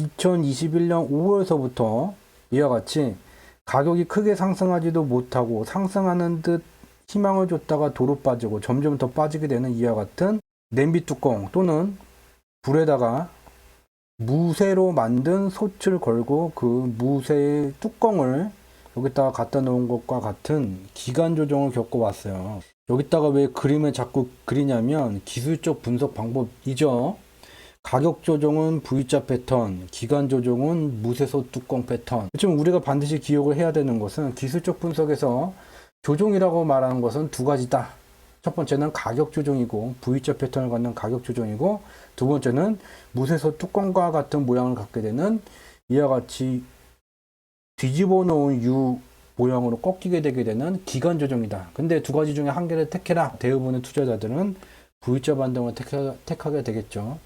2021년 5월서부터 이와 같이 가격이 크게 상승하지도 못하고 상승하는 듯 희망을 줬다가 도로 빠지고 점점 더 빠지게 되는 이와 같은 냄비 뚜껑 또는 불에다가 무쇠로 만든 솥을 걸고 그 무쇠의 뚜껑을 여기다가 갖다 놓은 것과 같은 기간 조정을 겪어왔어요. 여기다가 왜 그림을 자꾸 그리냐면 기술적 분석 방법이죠. 가격 조정은 V자 패턴, 기간 조정은 무쇠솥 뚜껑 패턴. 지금 우리가 반드시 기억을 해야 되는 것은 기술적 분석에서 조정이라고 말하는 것은 두 가지다. 첫 번째는 가격 조정이고 V자 패턴을 갖는 가격 조정이고, 두 번째는 무쇠솥 뚜껑과 같은 모양을 갖게 되는 이와 같이 뒤집어 놓은 U 모양으로 꺾이게 되게 되는 기간 조정이다. 근데 두 가지 중에 한 개를 택해라. 대부분의 투자자들은 V자 반등을 택하게 되겠죠.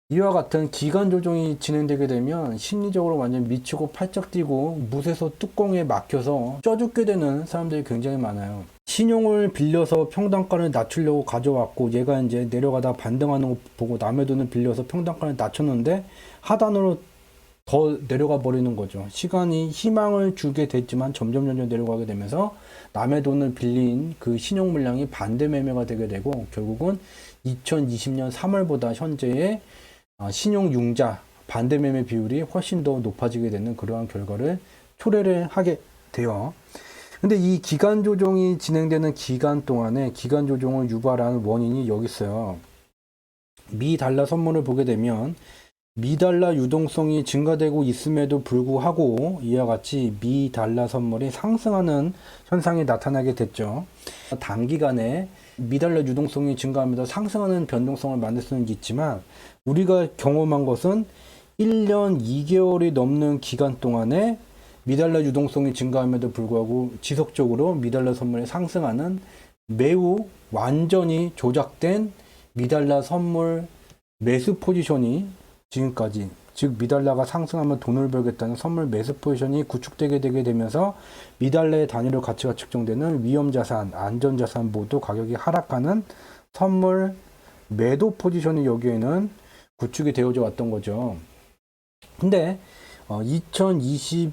이와 같은 기간 조정이 진행되게 되면 심리적으로 완전 미치고 팔짝 뛰고 무쇠솥 뚜껑에 막혀서 쪄 죽게 되는 사람들이 굉장히 많아요. 신용을 빌려서 평단가를 낮추려고 가져왔고 얘가 이제 내려가다 반등하는 거 보고 남의 돈을 빌려서 평단가를 낮췄는데 하단으로 더 내려가 버리는 거죠. 시간이 희망을 주게 됐지만 점점 내려가게 되면서 남의 돈을 빌린 그 신용 물량이 반대 매매가 되게 되고 결국은 2020년 3월보다 현재의 신용 융자 반대 매매 비율이 훨씬 더 높아지게 되는 그러한 결과를 초래를 하게 돼요. 근데 이 기간 조정이 진행되는 기간 동안에 기간 조정을 유발하는 원인이 여기 있어요. 미 달러 선물을 보게 되면 미 달러 유동성이 증가되고 있음에도 불구하고 이와 같이 미 달러 선물이 상승하는 현상이 나타나게 됐죠. 단기간에 미 달러 유동성이 증가하면서 상승하는 변동성을 만들 수는 있지만 우리가 경험한 것은 1년 2개월이 넘는 기간 동안에 미 달러 유동성이 증가함에도 불구하고 지속적으로 미 달러 선물이 상승하는 매우 완전히 조작된 미 달러 선물 매수 포지션이 지금까지, 즉 미달러가 상승하면 돈을 벌겠다는 선물 매수 포지션이 구축되게 되게 되면서 미달러의 단위로 가치가 측정되는 위험자산, 안전자산 모두 가격이 하락하는 선물 매도 포지션이 여기에는 구축이 되어져 왔던 거죠. 근데 2022년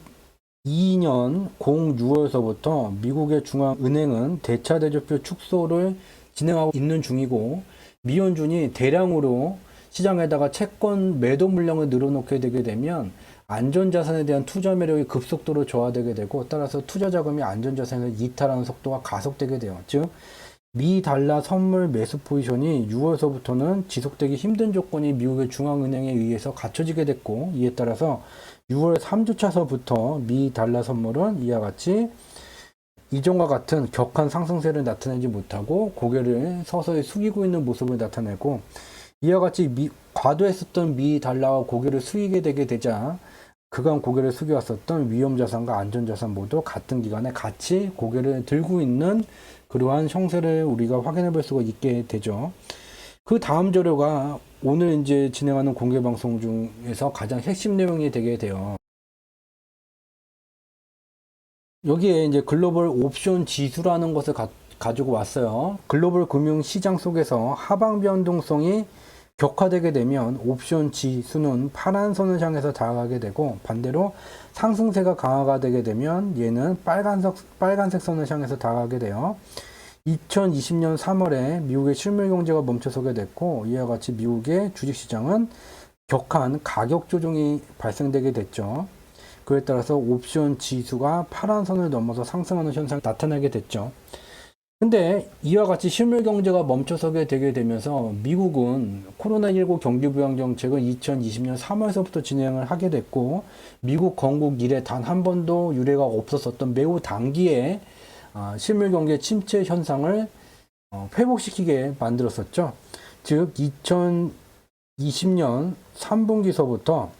06월서부터 미국의 중앙은행은 대차대조표 축소를 진행하고 있는 중이고 미연준이 대량으로 시장에다가 채권 매도 물량을 늘어놓게 되게 되면 안전자산에 대한 투자 매력이 급속도로 저하되게 되고 따라서 투자 자금이 안전자산을 이탈하는 속도가 가속되게 돼요. 즉, 미 달러 선물 매수 포지션이 6월서부터는 지속되기 힘든 조건이 미국의 중앙은행에 의해서 갖춰지게 됐고 이에 따라서 6월 3주차서부터 미 달러 선물은 이와 같이 이전과 같은 격한 상승세를 나타내지 못하고 고개를 서서히 숙이고 있는 모습을 나타내고 이와 같이 과도했었던 미 달러와 고개를 숙이게 되게 되자 그간 고개를 숙여왔었던 위험자산과 안전자산 모두 같은 기간에 같이 고개를 들고 있는 그러한 형세를 우리가 확인해 볼 수가 있게 되죠. 그 다음 자료가 오늘 이제 진행하는 공개 방송 중에서 가장 핵심 내용이 되게 돼요. 여기에 이제 글로벌 옵션 지수라는 것을 가지고 왔어요. 글로벌 금융 시장 속에서 하방 변동성이 격화되게 되면 옵션 지수는 파란 선을 향해서 다가가게 되고 반대로 상승세가 강화가 되게 되면 얘는 빨간색 선을 향해서 다가가게 돼요. 2020년 3월에 미국의 실물 경제가 멈춰서게 됐고 이와 같이 미국의 주식시장은 격한 가격 조정이 발생되게 됐죠. 그에 따라서 옵션 지수가 파란 선을 넘어서 상승하는 현상이 나타나게 됐죠. 근데 이와 같이 실물 경제가 멈춰서게 되게 되면서 미국은 코로나19 경기 부양 정책을 2020년 3월서부터 진행을 하게 됐고 미국 건국 이래 단 한 번도 유례가 없었던 매우 단기에 실물 경제 침체 현상을 회복시키게 만들었었죠. 즉 2020년 3분기서부터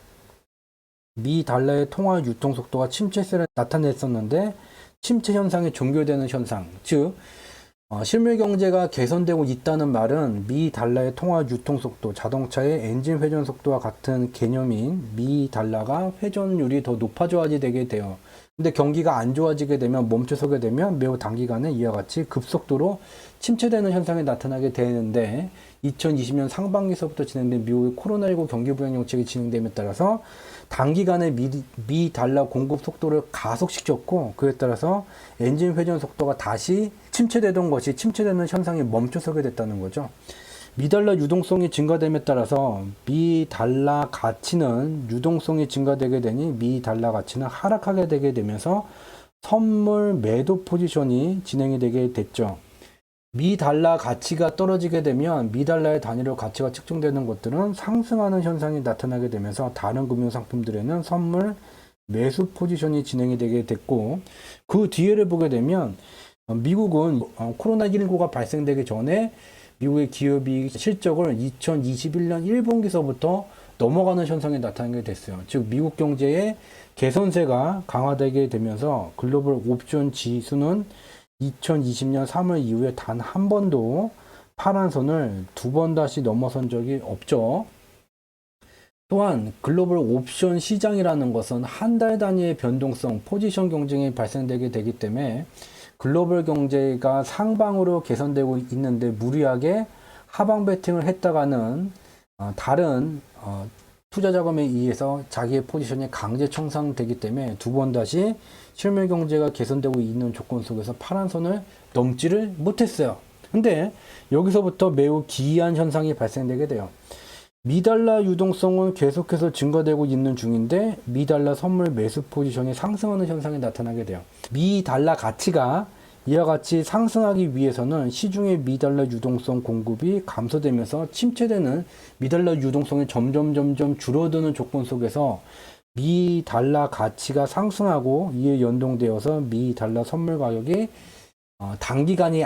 미 달러의 통화 유통 속도가 침체세를 나타냈었는데 침체 현상이 종결되는 현상, 즉 실물 경제가 개선되고 있다는 말은 미 달러의 통화 유통 속도, 자동차의 엔진 회전 속도와 같은 개념인 미 달러가 회전율이 더 높아져야지 되게 돼요. 근데 경기가 안 좋아지게 되면, 멈춰서게 되면 매우 단기간에 이와 같이 급속도로 침체되는 현상이 나타나게 되는데, 2020년 상반기서부터 진행된 미국의 코로나19 경기 부양 정책이 진행됨에 따라서 단기간에 미 달러 공급 속도를 가속시켰고, 그에 따라서 엔진 회전 속도가 다시 침체되던 것이 침체되는 현상이 멈춰서게 됐다는 거죠. 미 달러 유동성이 증가됨에 따라서 미 달러 가치는, 유동성이 증가되게 되니 미 달러 가치는 하락하게 되게 되면서 선물 매도 포지션이 진행이 되게 됐죠. 미 달러 가치가 떨어지게 되면 미 달러의 단위로 가치가 측정되는 것들은 상승하는 현상이 나타나게 되면서 다른 금융상품들에는 선물 매수 포지션이 진행이 되게 됐고, 그 뒤에를 보게 되면 미국은 코로나19가 발생되기 전에 미국의 기업이 실적을 2021년 1분기서부터 넘어가는 현상이 나타나게 됐어요. 즉 미국 경제의 개선세가 강화되게 되면서 글로벌 옵션 지수는 2020년 3월 이후에 단 한 번도 파란 선을 두 번 다시 넘어선 적이 없죠. 또한 글로벌 옵션 시장이라는 것은 한 달 단위의 변동성, 포지션 경쟁이 발생되게 되기 때문에 글로벌 경제가 상방으로 개선되고 있는데 무리하게 하방 베팅을 했다가는 다른 투자 자금에 의해서 자기의 포지션이 강제 청산되기 때문에 두 번 다시 실물 경제가 개선되고 있는 조건 속에서 파란 선을 넘지를 못했어요. 근데 여기서부터 매우 기이한 현상이 발생되게 돼요. 미달러 유동성은 계속해서 증가되고 있는 중인데 미달러 선물 매수 포지션이 상승하는 현상이 나타나게 돼요. 미달러 가치가 이와 같이 상승하기 위해서는 시중의 미달러 유동성 공급이 감소되면서 침체되는 미달러 유동성이 점점 줄어드는 조건 속에서 미달러 가치가 상승하고 이에 연동되어서 미달러 선물 가격이 단기간이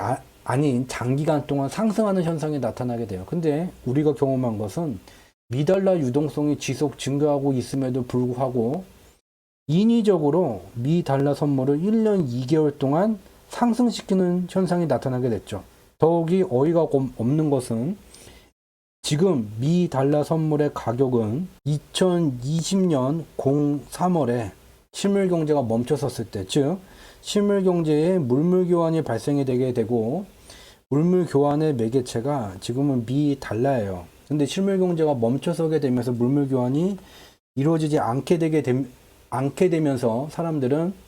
아닌 장기간 동안 상승하는 현상이 나타나게 돼요. 근데 우리가 경험한 것은 미달러 유동성이 지속 증가하고 있음에도 불구하고 인위적으로 미달러 선물을 1년 2개월 동안 상승시키는 현상이 나타나게 됐죠. 더욱이 어이가 없는 것은 지금 미 달러 선물의 가격은 2020년 03월에 실물 경제가 멈춰섰을 때, 즉 실물 경제에 물물 교환이 발생이 되게 되고 물물 교환의 매개체가 지금은 미 달러예요. 근데 실물 경제가 멈춰서게 되면서 물물 교환이 이루어지지 않게 되면서 사람들은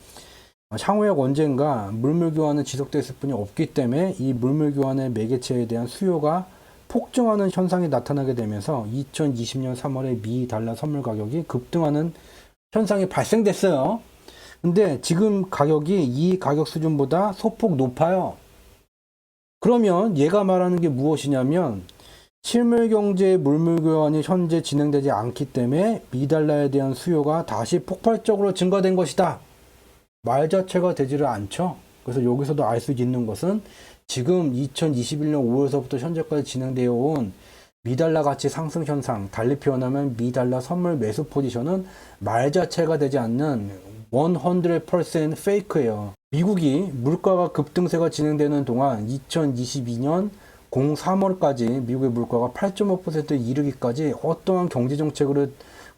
향후에 언젠가 물물 교환은 지속됐을 뿐이 없기 때문에 이 물물 교환의 매개체에 대한 수요가 폭증하는 현상이 나타나게 되면서 2020년 3월에 미 달러 선물 가격이 급등하는 현상이 발생됐어요. 근데 지금 가격이 이 가격 수준보다 소폭 높아요. 그러면 얘가 말하는 게 무엇이냐면 실물 경제의 물물 교환이 현재 진행되지 않기 때문에 미 달러에 대한 수요가 다시 폭발적으로 증가된 것이다. 말 자체가 되지를 않죠. 그래서 여기서도 알 수 있는 것은 지금 2021년 5월서부터 현재까지 진행되어 온 미달러 가치 상승 현상, 달리 표현하면 미달러 선물 매수 포지션은 말 자체가 되지 않는 100% 페이크예요. 미국이 물가가 급등세가 진행되는 동안 2022년 03월까지 미국의 물가가 8.5%에 이르기까지 어떠한 경제정책으로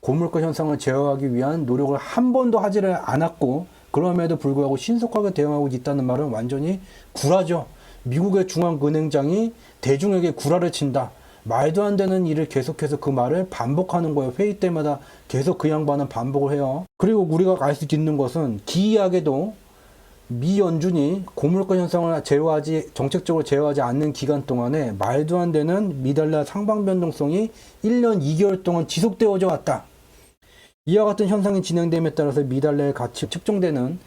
고물가 현상을 제어하기 위한 노력을 한 번도 하지를 않았고, 그럼에도 불구하고 신속하게 대응하고 있다는 말은 완전히 구라죠. 미국의 중앙은행장이 대중에게 구라를 친다. 말도 안 되는 일을 계속해서 그 말을 반복하는 거예요. 회의 때마다 계속 그 양반은 반복을 해요. 그리고 우리가 알 수 있는 것은 기이하게도 미 연준이 고물가 현상을 정책적으로 제어하지 않는 기간 동안에 말도 안 되는 미달러 상방 변동성이 1년 2개월 동안 지속되어져 왔다. 이와 같은 현상이 진행됨에 따라서 미달러의 가치 측정되는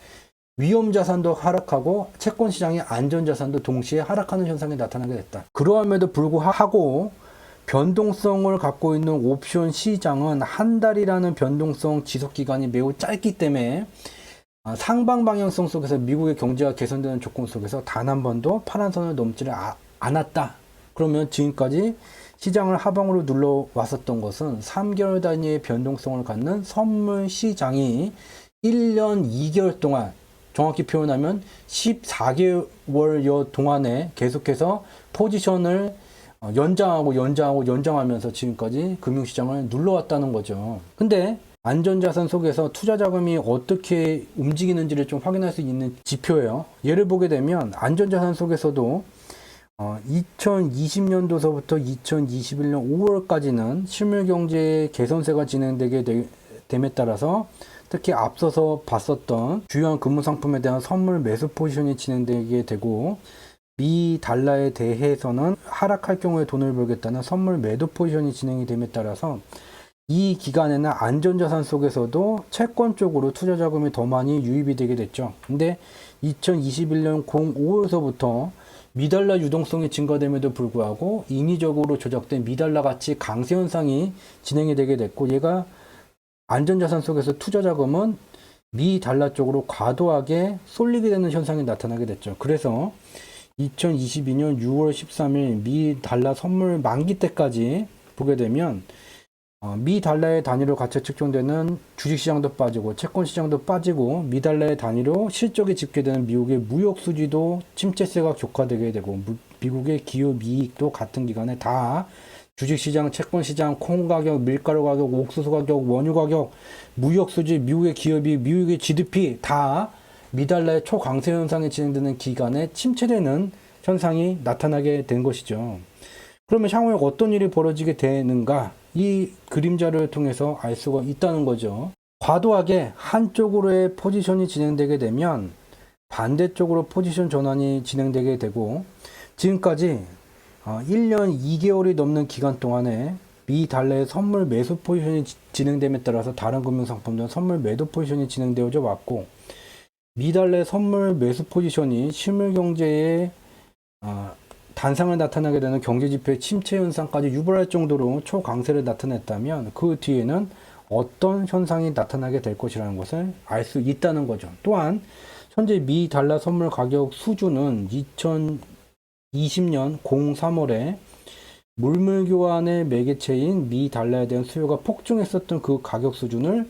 위험 자산도 하락하고 채권 시장의 안전 자산도 동시에 하락하는 현상이 나타나게 됐다. 그러함에도 불구하고 변동성을 갖고 있는 옵션 시장은 한 달이라는 변동성 지속 기간이 매우 짧기 때문에 상방 방향성 속에서 미국의 경제가 개선되는 조건 속에서 단 한 번도 파란 선을 넘지를 않았다. 그러면 지금까지 시장을 하방으로 눌러왔었던 것은 3개월 단위의 변동성을 갖는 선물 시장이 1년 2개월 동안 정확히 표현하면 14개월여 동안에 계속해서 포지션을 연장하면서 지금까지 금융시장을 눌러왔다는 거죠. 근데 안전자산 속에서 투자 자금이 어떻게 움직이는지를 좀 확인할 수 있는 지표예요. 예를 보게 되면 안전자산 속에서도 2020년도서부터 2021년 5월까지는 실물경제 개선세가 진행되게 됨에 따라서 특히 앞서서 봤었던 주요한 금융상품에 대한 선물 매수 포지션이 진행되게 되고, 미 달러에 대해서는 하락할 경우에 돈을 벌겠다는 선물 매도 포지션이 진행이 됨에 따라서 이 기간에는 안전자산 속에서도 채권 쪽으로 투자 자금이 더 많이 유입이 되게 됐죠. 근데 2021년 05월서부터 미달러 유동성이 증가됨에도 불구하고 인위적으로 조작된 미달러 가치 강세 현상이 진행이 되게 됐고, 얘가 안전자산 속에서 투자 자금은 미달러 쪽으로 과도하게 쏠리게 되는 현상이 나타나게 됐죠. 그래서 2022년 6월 13일 미 달러 선물 만기 때까지 보게 되면 미 달러의 단위로 가치 측정되는 주식시장도 빠지고 채권시장도 빠지고 미 달러의 단위로 실적이 집계되는 미국의 무역 수지도 침체세가 격화되게 되고, 미국의 기업 이익도 같은 기간에 다 주식시장, 채권시장, 콩가격, 밀가루 가격, 옥수수 가격, 원유 가격, 무역 수지, 미국의 기업이, 미국의 GDP 다 미달러의 초강세 현상이 진행되는 기간에 침체되는 현상이 나타나게 된 것이죠. 그러면 향후에 어떤 일이 벌어지게 되는가? 이 그림자를 통해서 알 수가 있다는 거죠. 과도하게 한쪽으로의 포지션이 진행되게 되면 반대쪽으로 포지션 전환이 진행되게 되고, 지금까지 1년 2개월이 넘는 기간 동안에 미 달러의 선물 매수 포지션이 진행됨에 따라서 다른 금융상품들은 선물 매도 포지션이 진행되어져 왔고, 미 달러의 선물 매수 포지션이 실물 경제에 단상을 나타나게 되는 경제지표의 침체 현상까지 유발할 정도로 초강세를 나타냈다면 그 뒤에는 어떤 현상이 나타나게 될 것이라는 것을 알 수 있다는 거죠. 또한 현재 미 달러 선물 가격 수준은 2020년 03월에 물물 교환의 매개체인 미 달러에 대한 수요가 폭증했었던 그 가격 수준을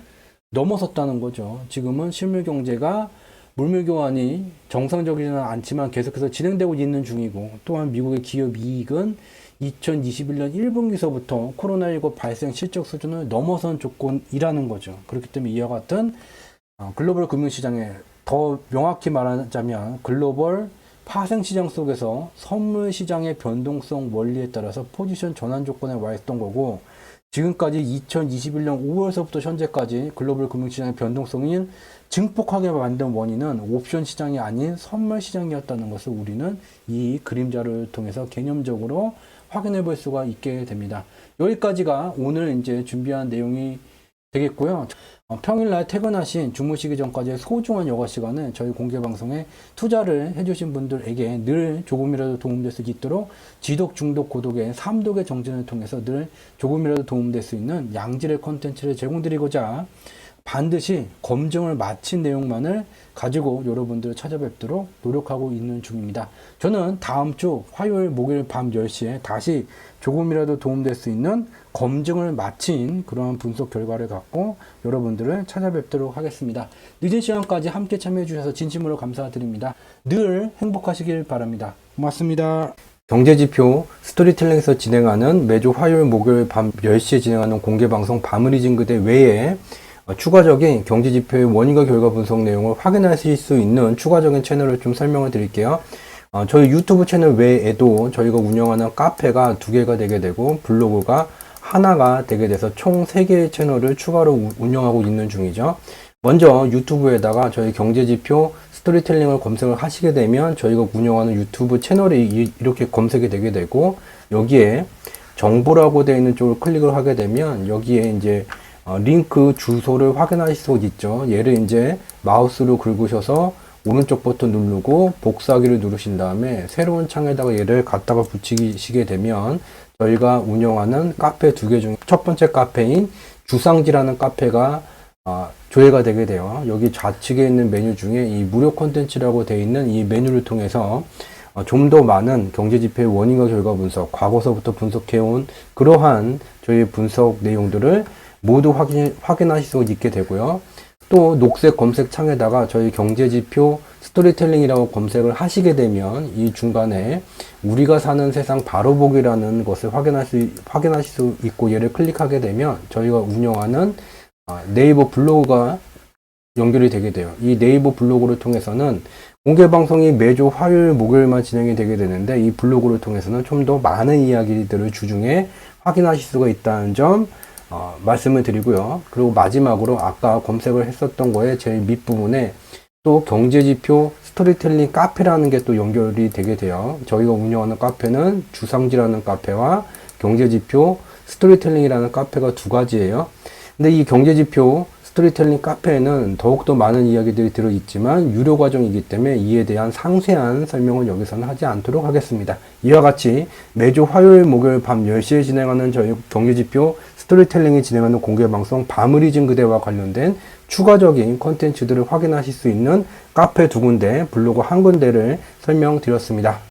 넘어섰다는 거죠. 지금은 실물 경제가 물물 교환이 정상적이지는 않지만 계속해서 진행되고 있는 중이고, 또한 미국의 기업 이익은 2021년 1분기서부터 코로나19 발생 실적 수준을 넘어선 조건이라는 거죠. 그렇기 때문에 이와 같은 글로벌 금융시장에 더 명확히 말하자면 글로벌 파생시장 속에서 선물시장의 변동성 원리에 따라서 포지션 전환 조건에 와 있던 거고, 지금까지 2021년 5월서부터 현재까지 글로벌 금융시장의 변동성이 증폭하게 만든 원인은 옵션 시장이 아닌 선물 시장이었다는 것을 우리는 이 그림자를 통해서 개념적으로 확인해 볼 수가 있게 됩니다. 여기까지가 오늘 이제 준비한 내용이 되겠고요. 평일날 퇴근하신 주무시기 전까지의 소중한 여가 시간을 저희 공개 방송에 투자를 해주신 분들에게 늘 조금이라도 도움될 수 있도록 지독, 중독, 고독의 3독의 정진을 통해서 늘 조금이라도 도움될 수 있는 양질의 컨텐츠를 제공드리고자 반드시 검증을 마친 내용만을 가지고 여러분들을 찾아뵙도록 노력하고 있는 중입니다. 저는 다음 주 화요일, 목요일 밤 10시에 다시 조금이라도 도움될 수 있는 검증을 마친 그러한 분석 결과를 갖고 여러분들을 찾아뵙도록 하겠습니다. 늦은 시간까지 함께 참여해 주셔서 진심으로 감사드립니다. 늘 행복하시길 바랍니다. 고맙습니다. 경제지표 스토리텔링에서 진행하는 매주 화요일, 목요일 밤 10시에 진행하는 공개방송 바무리징그대 외에 추가적인 경제지표의 원인과 결과 분석 내용을 확인하실 수 있는 추가적인 채널을 좀 설명을 드릴게요. 저희 유튜브 채널 외에도 저희가 운영하는 카페가 2개가 되게 되고 블로그가 하나가 되게 돼서 총 3개의 채널을 추가로 운영하고 있는 중이죠. 먼저 유튜브에다가 저희 경제지표 스토리텔링을 검색을 하시게 되면 저희가 운영하는 유튜브 채널이 이렇게 검색이 되게 되고, 여기에 정보라고 되어 있는 쪽을 클릭을 하게 되면 여기에 이제 링크 주소를 확인하실 수 있죠. 얘를 이제 마우스로 긁으셔서 오른쪽 버튼 누르고 복사하기를 누르신 다음에 새로운 창에다가 얘를 갖다가 붙이시게 되면 저희가 운영하는 카페 2개 중에 첫 번째 카페인 주상지라는 카페가 조회가 되게 돼요. 여기 좌측에 있는 메뉴 중에 이 무료 콘텐츠라고 되어 있는 이 메뉴를 통해서 좀 더 많은 경제지표의 원인과 결과 분석, 과거서부터 분석해온 그러한 저희 분석 내용들을 모두 확인하실 수 있게 되고요. 또 녹색 검색 창에다가 저희 경제지표 스토리텔링이라고 검색을 하시게 되면 이 중간에 우리가 사는 세상 바로보기라는 것을 확인하실 수 있고, 얘를 클릭하게 되면 저희가 운영하는 네이버 블로그가 연결이 되게 돼요. 이 네이버 블로그를 통해서는 공개 방송이 매주 화요일, 목요일만 진행이 되게 되는데, 이 블로그를 통해서는 좀 더 많은 이야기들을 주중에 확인하실 수가 있다는 점 말씀을 드리고요. 그리고 마지막으로 아까 검색을 했었던 거에 제일 밑부분에 또 경제지표 스토리텔링 카페라는 게 또 연결이 되게 돼요. 저희가 운영하는 카페는 주상지라는 카페와 경제지표 스토리텔링이라는 카페가 두 가지예요. 근데 이 경제지표 스토리텔링 카페에는 더욱더 많은 이야기들이 들어있지만 유료 과정이기 때문에 이에 대한 상세한 설명은 여기서는 하지 않도록 하겠습니다. 이와 같이 매주 화요일, 목요일 밤 10시에 진행하는 저희 경제지표 스토리텔링이 진행하는 공개방송 밤을 잊은 그대와 관련된 추가적인 콘텐츠들을 확인하실 수 있는 카페 두 군데, 블로그 한 군데를 설명드렸습니다.